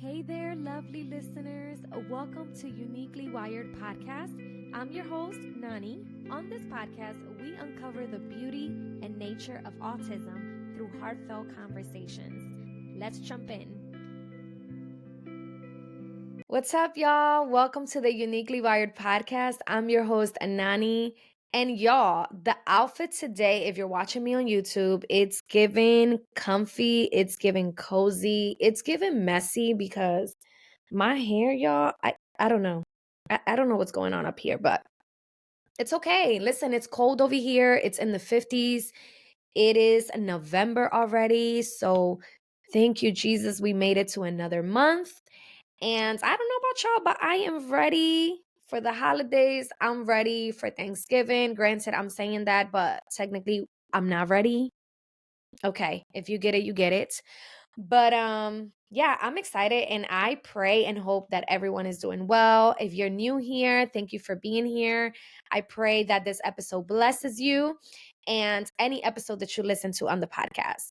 Hey there, lovely listeners. Welcome to Uniquely Wired Podcast. I'm your host, Nani. On this podcast, we uncover the beauty and nature of autism through heartfelt conversations. Let's jump in. What's up, y'all? Welcome to the Uniquely Wired Podcast. I'm your host, Anani. And y'all, the outfit today, if you're watching me on YouTube, it's giving comfy, it's giving cozy, it's giving messy because my hair, y'all, I don't know. I don't know what's going on up here, but it's okay. Listen, it's cold over here. It's in the 50s. It is November already. So thank you, Jesus. We made it to another month. And I don't know about y'all, but I am ready for the holidays. I'm ready for Thanksgiving. Granted, I'm saying that, but technically, I'm not ready. Okay, if you get it, you get it. But yeah, I'm excited and I pray and hope that everyone is doing well. If you're new here, thank you for being here. I pray that this episode blesses you and any episode that you listen to on the podcast.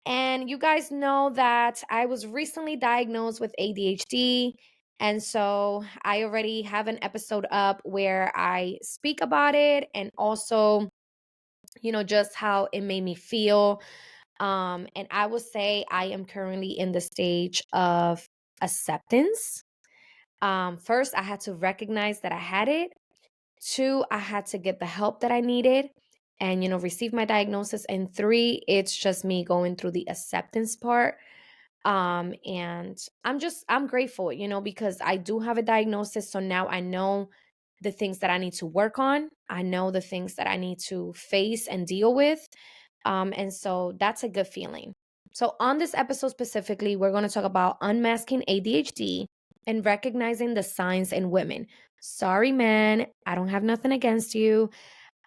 And you guys know that I was recently diagnosed with ADHD. And so I already have an episode up where I speak about it and also, just how it made me feel. And I would say I am currently in the stage of acceptance. First, I had to recognize that I had it. Two, I had to get the help that I needed and, receive my diagnosis. And three, it's just me going through the acceptance part. And I'm grateful, because I do have a diagnosis. So now I know the things that I need to work on. I know the things that I need to face and deal with. And so that's a good feeling. So, on this episode specifically, we're going to talk about unmasking ADHD and recognizing the signs in women. Sorry, man, I don't have nothing against you.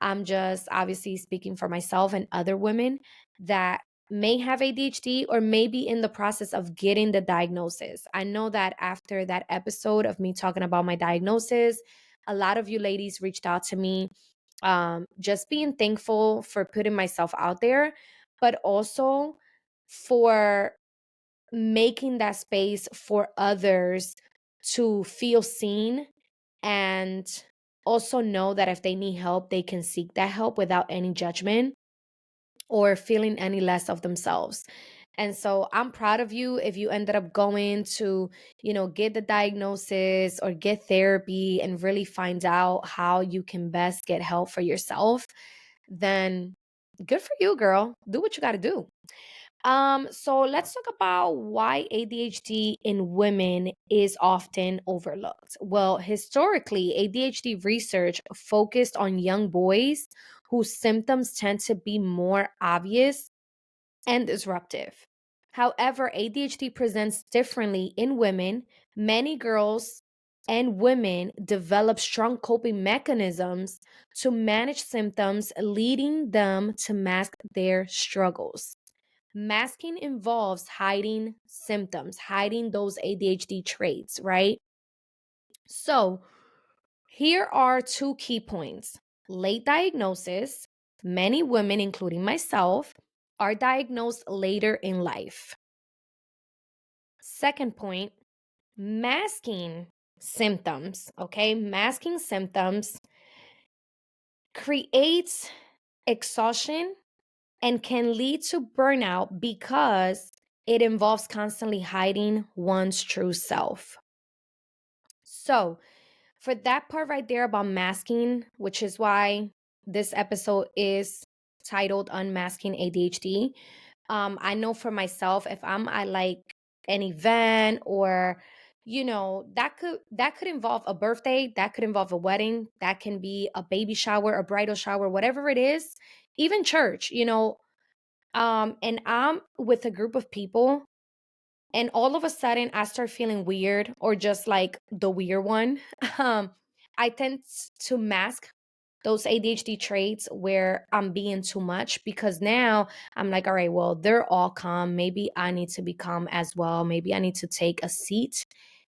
I'm just obviously speaking for myself and other women that may have ADHD or may be in the process of getting the diagnosis. I know that after that episode of me talking about my diagnosis, a lot of you ladies reached out to me, just being thankful for putting myself out there, but also for making that space for others to feel seen and also know that if they need help, they can seek that help without any judgment or feeling any less of themselves. And so I'm proud of you if you ended up going to, get the diagnosis or get therapy and really find out how you can best get help for yourself. Then good for you, girl. Do what you got to do. So let's talk about why ADHD in women is often overlooked. Well, historically, ADHD research focused on young boys whose symptoms tend to be more obvious and disruptive. However, ADHD presents differently in women. Many girls and women develop strong coping mechanisms to manage symptoms, leading them to mask their struggles. Masking involves hiding symptoms, hiding those ADHD traits, right? So, here are two key points. Late diagnosis. Many women, including myself, are diagnosed later in life. Second point, masking symptoms, okay? Masking symptoms creates exhaustion and can lead to burnout because it involves constantly hiding one's true self. So, for that part right there about masking, which is why this episode is titled Unmasking ADHD, I know for myself, if I'm at like an event or that could involve a birthday, that could involve a wedding, that can be a baby shower, a bridal shower, whatever it is, even church, and I'm with a group of people and all of a sudden I start feeling weird or just like the weird one. um I tend to mask those ADHD traits where I'm being too much because now I'm like, all right, well, they're all calm. Maybe I need to be calm as well. Maybe I need to take a seat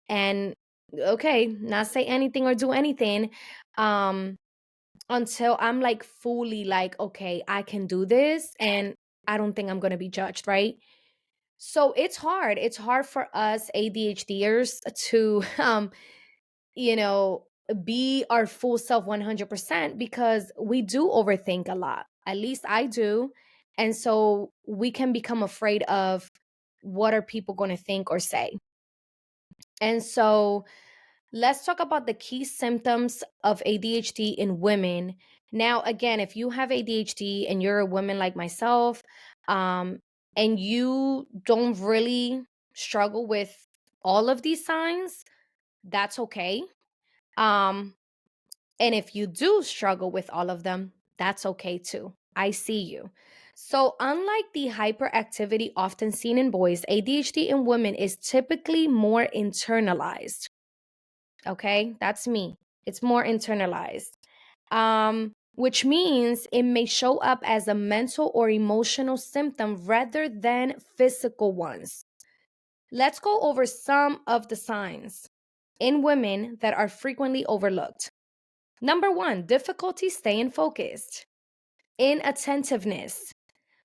and okay, not say anything or do anything um until I'm like fully like, okay, I can do this and I don't think I'm going to be judged, right? So it's hard. It's hard for us ADHDers to you know, be our full self 100% because we do overthink a lot. At least I do. And so we can become afraid of what are people going to think or say. And so let's talk about the key symptoms of ADHD in women. Now, again, if you have ADHD and you're a woman like myself, um, and you don't really struggle with all of these signs, that's okay. Um, and if you do struggle with all of them, that's okay too. I see you. So, unlike the hyperactivity often seen in boys, ADHD in women is typically more internalized. Okay, that's me. It's more internalized. Which means it may show up as a mental or emotional symptom rather than physical ones. Let's go over some of the signs in women that are frequently overlooked. Number one, difficulty staying focused, inattentiveness.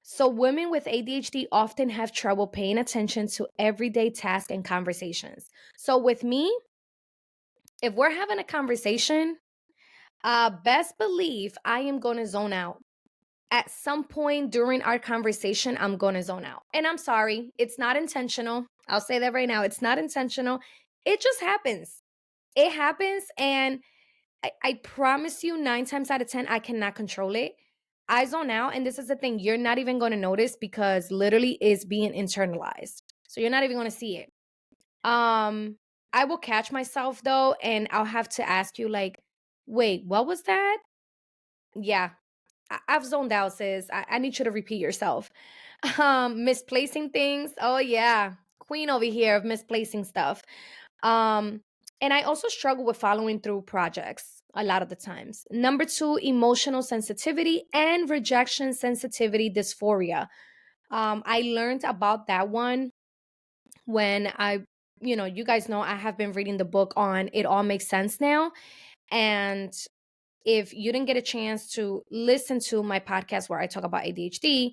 So, women with ADHD often have trouble paying attention to everyday tasks and conversations. So, with me, if we're having a conversation, best believe I am going to zone out. At some point during our conversation, I'm going to zone out. And I'm sorry, it's not intentional. I'll say that right now. It's not intentional. It just happens. It happens. And I promise you, 9 times out of 10, I cannot control it. I zone out. And this is the thing, you're not even going to notice because literally it's being internalized. So you're not even going to see it. Um, I will catch myself though, and I'll have to ask you, like, wait, what was that? Yeah, I've zoned out, sis. I need you to repeat yourself. Misplacing things. Oh yeah. Queen over here of misplacing stuff. Um, and I also struggle with following through projects a lot of the times. Number two, emotional sensitivity and rejection sensitivity dysphoria. I learned about that one when you guys know I have been reading the book on It All Makes Sense Now. And if you didn't get a chance to listen to my podcast where I talk about ADHD,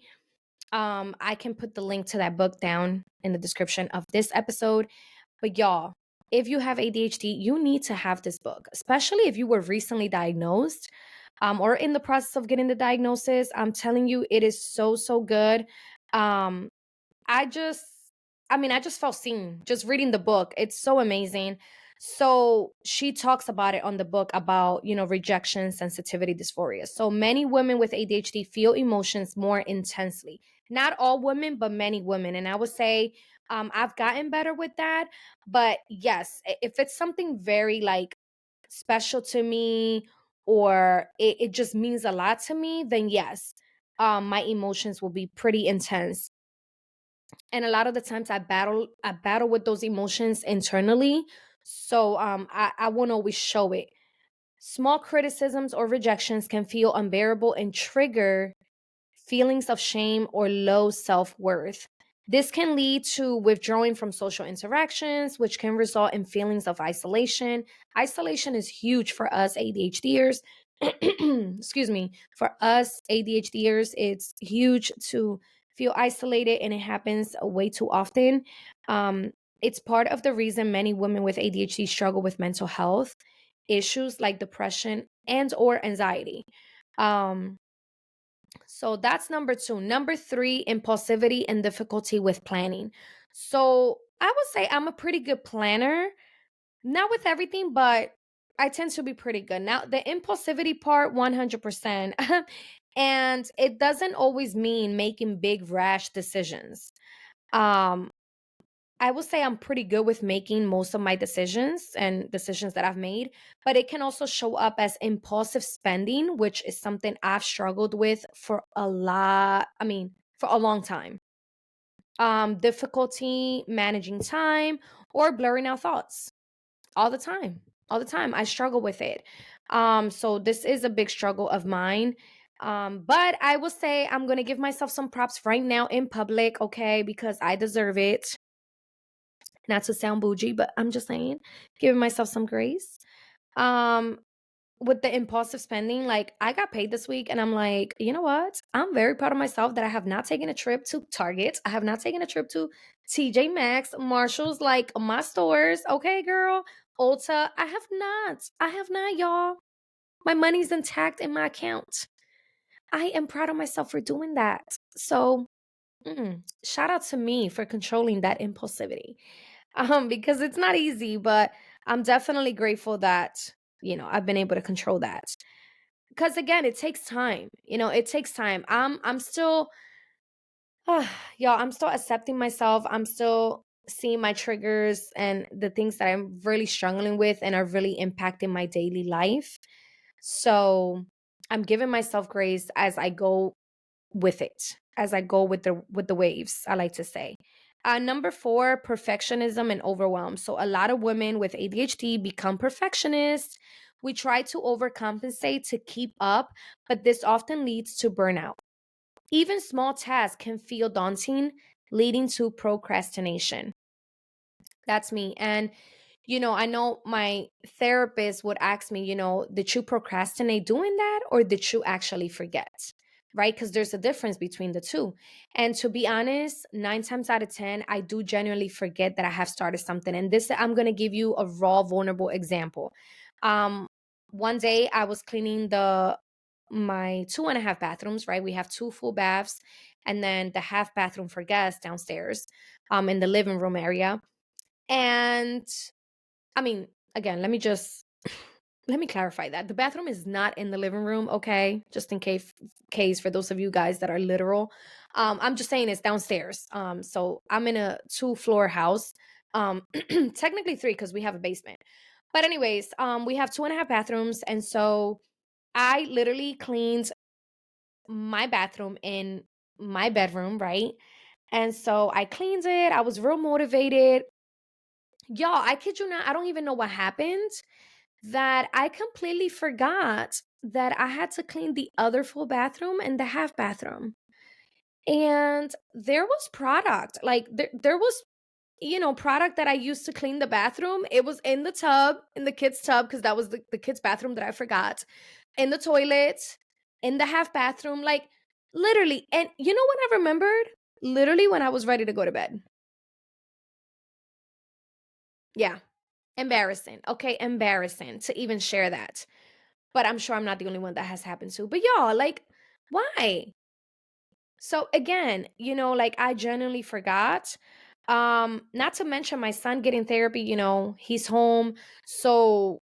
I can put the link to that book down in the description of this episode. But y'all, if you have ADHD, you need to have this book, especially if you were recently diagnosed, or in the process of getting the diagnosis. I'm telling you, it is so, so good. Um, I just I just felt seen just reading the book. It's so amazing. So she talks about it on the book about, rejection sensitivity dysphoria. So many women with ADHD feel emotions more intensely. Not all women, but many women. And I would say I've gotten better with that. But yes, if it's something very like special to me or it just means a lot to me, then yes, my emotions will be pretty intense. And a lot of the times I battle with those emotions internally, so I won't always show it. Small criticisms or rejections can feel unbearable and trigger feelings of shame or low self-worth. This can lead to withdrawing from social interactions, which can result in feelings of isolation. Isolation is huge for us ADHDers. Excuse me. For us ADHDers, it's huge to feel isolated, and it happens way too often. It's part of the reason many women with ADHD struggle with mental health issues like depression and or anxiety. Um, so that's number two. Number three, impulsivity and difficulty with planning. So I would say I'm a pretty good planner, not with everything, but I tend to be pretty good. Now, the impulsivity part, 100%. And it doesn't always mean making big, rash decisions. Um, I will say I'm pretty good with making most of my decisions and decisions that I've made, but it can also show up as impulsive spending, which is something I've struggled with for for a long time. Difficulty managing time or blurring out thoughts all the time. All the time. I struggle with it. So this is a big struggle of mine. But I will say I'm going to give myself some props right now in public, okay, because I deserve it. Not to sound bougie, but I'm just saying, giving myself some grace. Um, with the impulsive spending, like I got paid this week and I'm like, you know what? I'm very proud of myself that I have not taken a trip to Target. I have not taken a trip to TJ Maxx, Marshalls, like my stores. Okay, girl. Ulta. I have not. I have not, y'all. My money's intact in my account. I am proud of myself for doing that. So, shout out to me for controlling that impulsivity. Because it's not easy, but I'm definitely grateful that, I've been able to control that. Because again, it takes time. It takes time. I'm still y'all, I'm still accepting myself. I'm still seeing my triggers and the things that I'm really struggling with and are really impacting my daily life. So, I'm giving myself grace as I go with it, as I go with the waves, I like to say. Number 4, perfectionism and overwhelm. So a lot of women with ADHD become perfectionists. We try to overcompensate to keep up, but this often leads to burnout. Even small tasks can feel daunting, leading to procrastination. That's me. And I know my therapist would ask me, did you procrastinate doing that or did you actually forget? Right? Because there's a difference between the two. And to be honest, 9 times out of 10, I do genuinely forget that I have started something. And this, I'm going to give you a raw, vulnerable example. Um, One day I was cleaning my 2.5 bathrooms, right? We have 2 full baths and then the half bathroom for guests downstairs in the living room area. And I mean, again, let me clarify that. The bathroom is not in the living room, okay? Just in case for those of you guys that are literal. I'm just saying it's downstairs. So I'm in a 2-floor house. Technically 3 because we have a basement. But anyways, we have 2.5 bathrooms, and so I literally cleaned my bathroom in my bedroom, right? And so I cleaned it. I was real motivated. Y'all, I kid you not, I don't even know what happened that I completely forgot that I had to clean the other full bathroom and the half bathroom. And there was product, like there was, product that I used to clean the bathroom. It was in the tub, in the kids' tub, because that was the kids' bathroom that I forgot, in the toilet, in the half bathroom, like literally. And you know when I remembered? Literally when I was ready to go to bed. Yeah. Embarrassing. Okay, embarrassing to even share that. But I'm sure I'm not the only one that has happened to. But y'all, like, why? So again, like I genuinely forgot. Not to mention my son getting therapy, he's home. So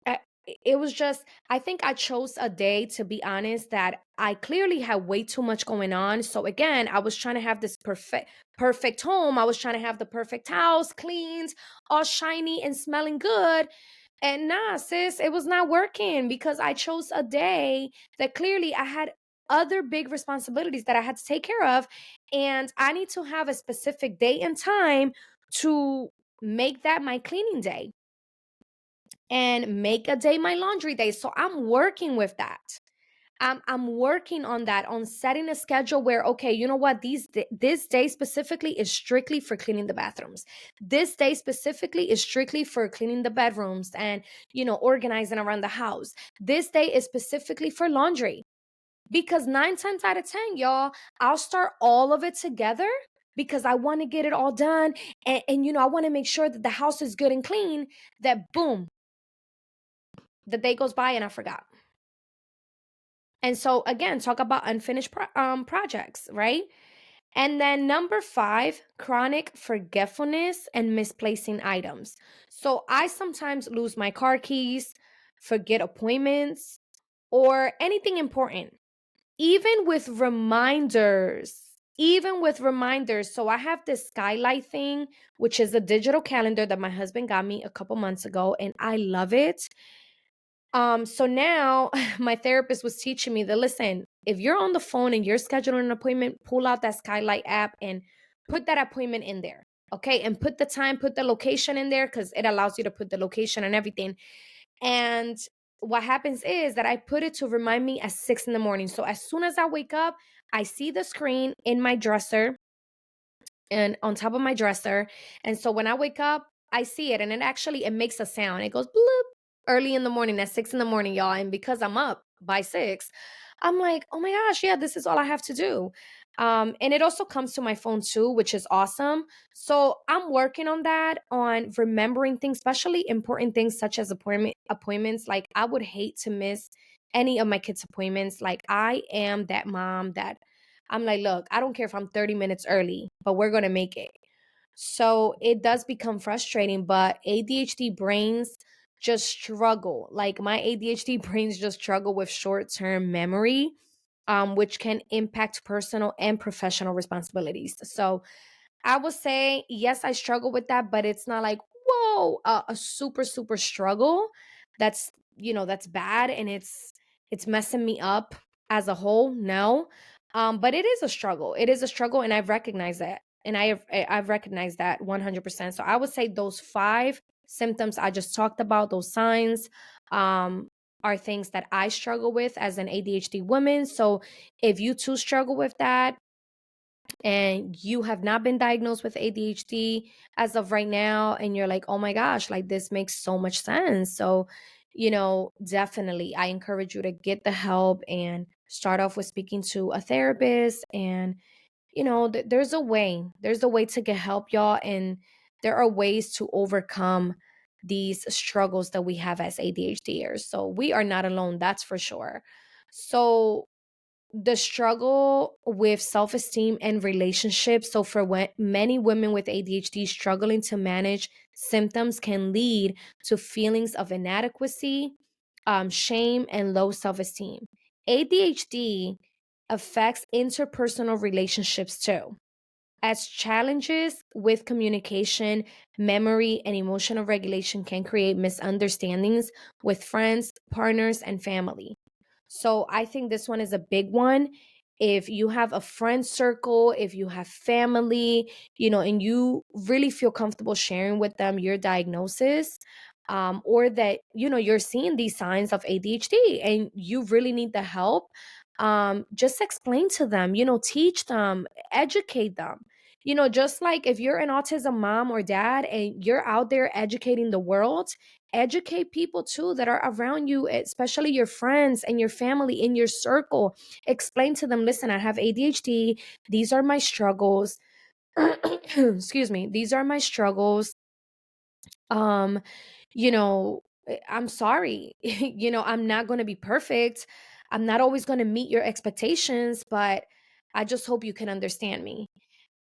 I, it was just, I think I chose a day, to be honest, that I clearly had way too much going on. So again, I was trying to have this perfect home. I was trying to have the perfect house cleaned, all shiny and smelling good. And nah, sis, it was not working because I chose a day that clearly I had other big responsibilities that I had to take care of. And I need to have a specific day and time to make that my cleaning day and make a day my laundry day. So I'm working with that. I'm working on that, on setting a schedule where, okay, you know what, this day specifically is strictly for cleaning the bathrooms. This day specifically is strictly for cleaning the bedrooms and, organizing around the house. This day is specifically for laundry. Because 9 times out of 10, y'all, I'll start all of it together because I want to get it all done. And I want to make sure that the house is good and clean, that boom, the day goes by and I forgot. And so again, talk about unfinished projects, right? And then number 5, chronic forgetfulness and misplacing items. So I sometimes lose my car keys, forget appointments, or anything important, even with reminders. Even with reminders. So I have this skylight thing, which is a digital calendar that my husband got me a couple months ago, and I love it. So now my therapist was teaching me that, listen, if you're on the phone and you're scheduling an appointment, pull out that Skylight app and put that appointment in there. Okay. And put the time, put the location in there because it allows you to put the location and everything. And what happens is that I put it to remind me at 6 in the morning. So as soon as I wake up, I see the screen in my dresser and on top of my dresser. And so when I wake up, I see it and it makes a sound. It goes bloop. early in the morning at 6 in the morning, y'all. And because I'm up by 6, I'm like, oh my gosh, yeah, this is all I have to do. And it also comes to my phone too, which is awesome. So I'm working on that, on remembering things, especially important things such as appointments. Like I would hate to miss any of my kids' appointments. Like I am that mom that I'm like, look, I don't care if I'm 30 minutes early, but we're gonna make it. So it does become frustrating, but ADHD brains just struggle. Like my ADHD brains just struggle with short term memory, which can impact personal and professional responsibilities. So I would say, yes, I struggle with that, but it's not like, whoa, a super, super struggle. That's, that's bad and it's messing me up as a whole. No. But it is a struggle. It is a struggle, and I've recognized that. And I've recognized that 100%. So I would say those five symptoms I just talked about, those signs, um, are things that I struggle with as an ADHD woman. So if you too struggle with that, and you have not been diagnosed with ADHD as of right now, and you're like, oh my gosh, like this makes so much sense. So, definitely, I encourage you to get the help and start off with speaking to a therapist. And, there's a way to get help, y'all. And there are ways to overcome these struggles that we have as ADHDers. So we are not alone, that's for sure. So, the struggle with self-esteem and relationships. So for many women with ADHD, struggling to manage symptoms can lead to feelings of inadequacy, shame, and low self-esteem. ADHD affects interpersonal relationships too, as challenges with communication, memory, and emotional regulation can create misunderstandings with friends, partners, and family. So I think this one is a big one. If you have a friend circle, if you have family, and you really feel comfortable sharing with them your diagnosis, or that, you're seeing these signs of ADHD and you really need the help, just explain to them, teach them, educate them. Just like if you're an autism mom or dad and you're out there educating the world, educate people too that are around you, especially your friends and your family in your circle. Explain to them, listen, I have ADHD. These are my struggles. Excuse me. These are my struggles. Um, I'm sorry. I'm not going to be perfect. I'm not always going to meet your expectations, but I just hope you can understand me.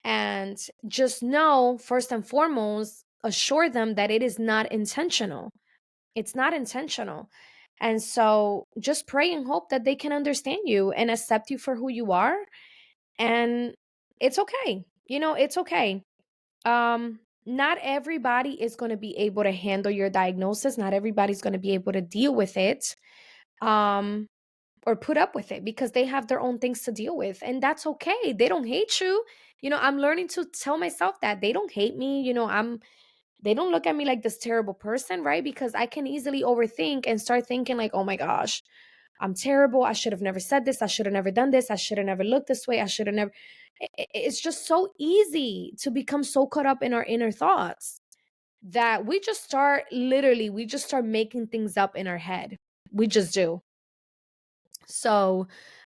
And just know, first and foremost, assure them that it is not intentional. It's not intentional. And so just pray and hope that they can understand you and accept you for who you are. And it's okay. It's okay. Not everybody is going to be able to handle your diagnosis. Not everybody's going to be able to deal with it. Um, or put up with it because they have their own things to deal with. And that's okay. They don't hate you. I'm learning to tell myself that they don't hate me. They don't look at me like this terrible person, right? Because I can easily overthink and start thinking like, oh my gosh, I'm terrible. I should have never said this. I should have never done this. I should have never looked this way. I should have never. It's just so easy to become so caught up in our inner thoughts that we just start making things up in our head. We just do. So,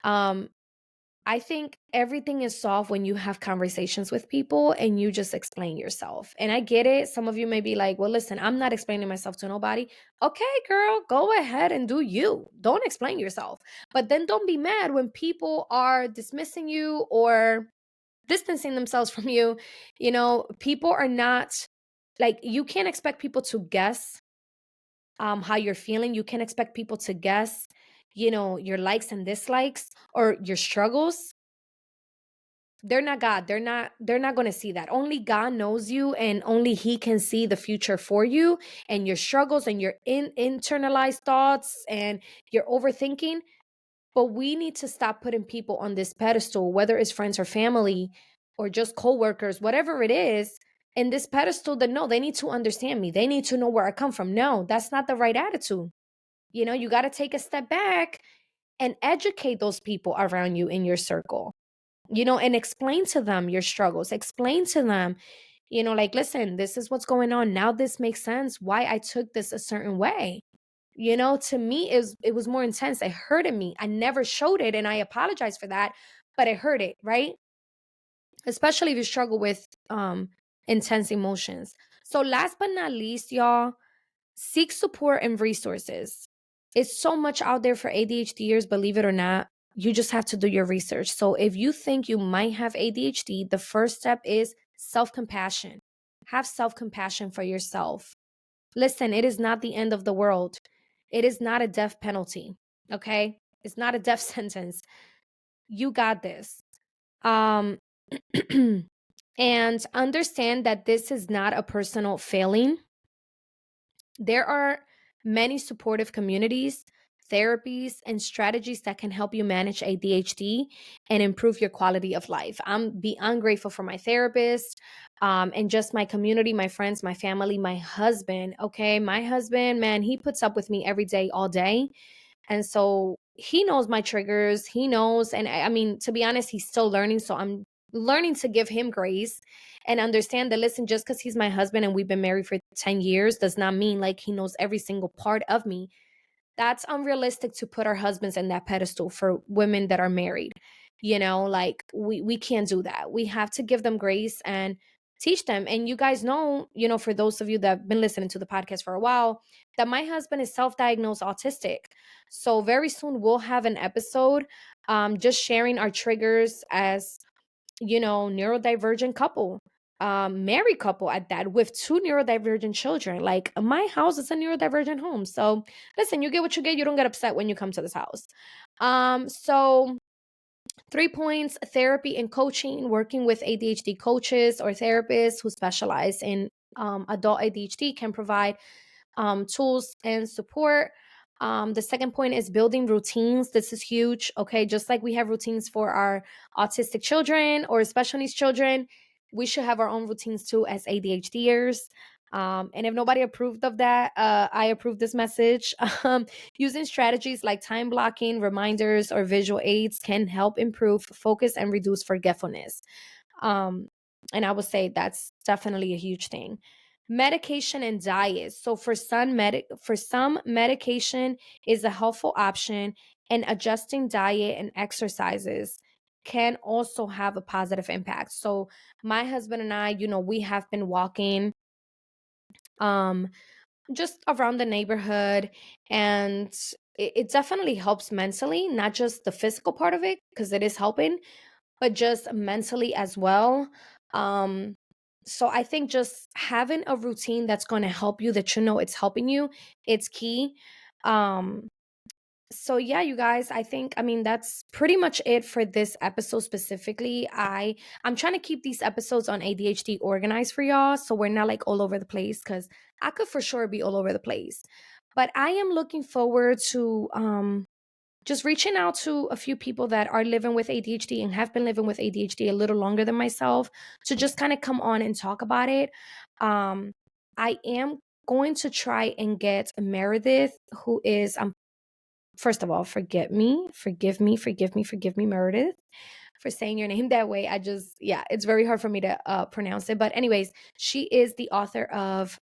um, I think everything is solved when you have conversations with people and you just explain yourself. And I get it. Some of you may be like, well, listen, I'm not explaining myself to nobody. Okay, girl, go ahead and do you. Don't explain yourself. But then don't be mad when people are dismissing you or distancing themselves from you. People are not like, you can't expect people to guess how you're feeling. You can't expect people to guess, your likes and dislikes or your struggles. They're not God. They're not going to see that. Only God knows you, and only he can see the future for you and your struggles and your internalized thoughts and your overthinking. But we need to stop putting people on this pedestal, whether it's friends or family or just coworkers, whatever it is, in this pedestal that no, they need to understand me. They need to know where I come from. No, that's not the right attitude. You got to take a step back and educate those people around you in your circle, and explain to them your struggles. Explain to them, like, listen, this is what's going on. Now this makes sense why I took this a certain way. To me, it was more intense. It hurted me. I never showed it, and I apologize for that, but it hurt it, right? Especially if you struggle with intense emotions. So last but not least, y'all, seek support and resources. It's so much out there for ADHDers, believe it or not. You just have to do your research. So if you think you might have ADHD, the first step is self-compassion. Have self-compassion for yourself. Listen, it is not the end of the world. It is not a death penalty, okay? It's not a death sentence. You got this. Um and understand that this is not a personal failing. There are many supportive communities, therapies, and strategies that can help you manage ADHD and improve your quality of life. I'm beyond grateful for my therapist, and just my community, my friends, my family, my husband. Okay, my husband, man, he puts up with me every day, all day. And so he knows my triggers. He knows. And I mean, to be honest, he's still learning. So I'm learning to give him grace and understand that, listen, just because he's my husband and we've been married for 10 years does not mean like he knows every single part of me. That's unrealistic to put our husbands in that pedestal for women that are married. Like we can't do that. We have to give them grace and teach them. And you guys know, for those of you that have been listening to the podcast for a while, that my husband is self-diagnosed autistic. So very soon we'll have an episode just sharing our triggers as, neurodivergent couple, married couple at that, with two neurodivergent children. Like my house is a neurodivergent home. So listen, you get what you get. You don't get upset when you come to this house. So 3 points: therapy and coaching, working with ADHD coaches or therapists who specialize in adult ADHD can provide tools and support. The second point is building routines. This is huge. Okay. Just like we have routines for our autistic children or special needs children, we should have our own routines too as ADHDers. And if nobody approved of that, I approve this message. Using strategies like time blocking, reminders, or visual aids can help improve focus and reduce forgetfulness. Um, and I would say that's definitely a huge thing. Medication and diet. So for some, medication is a helpful option, and adjusting diet and exercises can also have a positive impact. So my husband and I, we have been walking um just around the neighborhood, and it definitely helps mentally, not just the physical part of it because it is helping, but just mentally as well. Um, so I think just having a routine that's going to help you, that it's helping you, it's key. Um, so yeah, you guys, I mean that's pretty much it for this episode specifically. I'm trying to keep these episodes on ADHD organized for y'all so we're not like all over the place, cuz I could for sure be all over the place. But I am looking forward to just reaching out to a few people that are living with ADHD and have been living with ADHD a little longer than myself to just kind of come on and talk about it. Um, I am going to try and get Meredith, who is, first of all, forgive me, Meredith, for saying your name that way. Yeah, it's very hard for me to pronounce it. But, anyways, she is the author of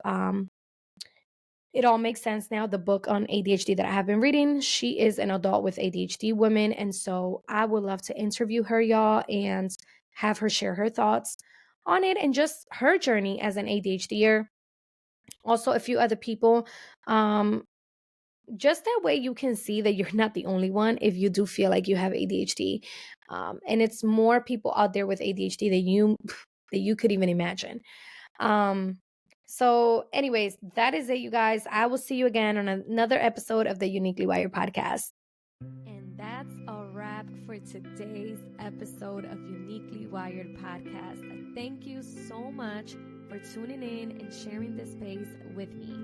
It All Makes Sense Now, the book on ADHD that I have been reading. She is an adult with ADHD woman. And so I would love to interview her, y'all, and have her share her thoughts on it and just her journey as an ADHDer. Also, a few other people. Just that way you can see that you're not the only one if you do feel like you have ADHD. And it's more people out there with ADHD that you could even imagine. Um, so, anyways, that is it, you guys. I will see you again on another episode of the Uniquely Wired podcast. And that's a wrap for today's episode of Uniquely Wired podcast. Thank you so much for tuning in and sharing this space with me.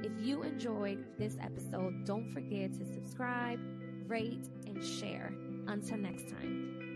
If you enjoyed this episode, don't forget to subscribe, rate, and share. Until next time.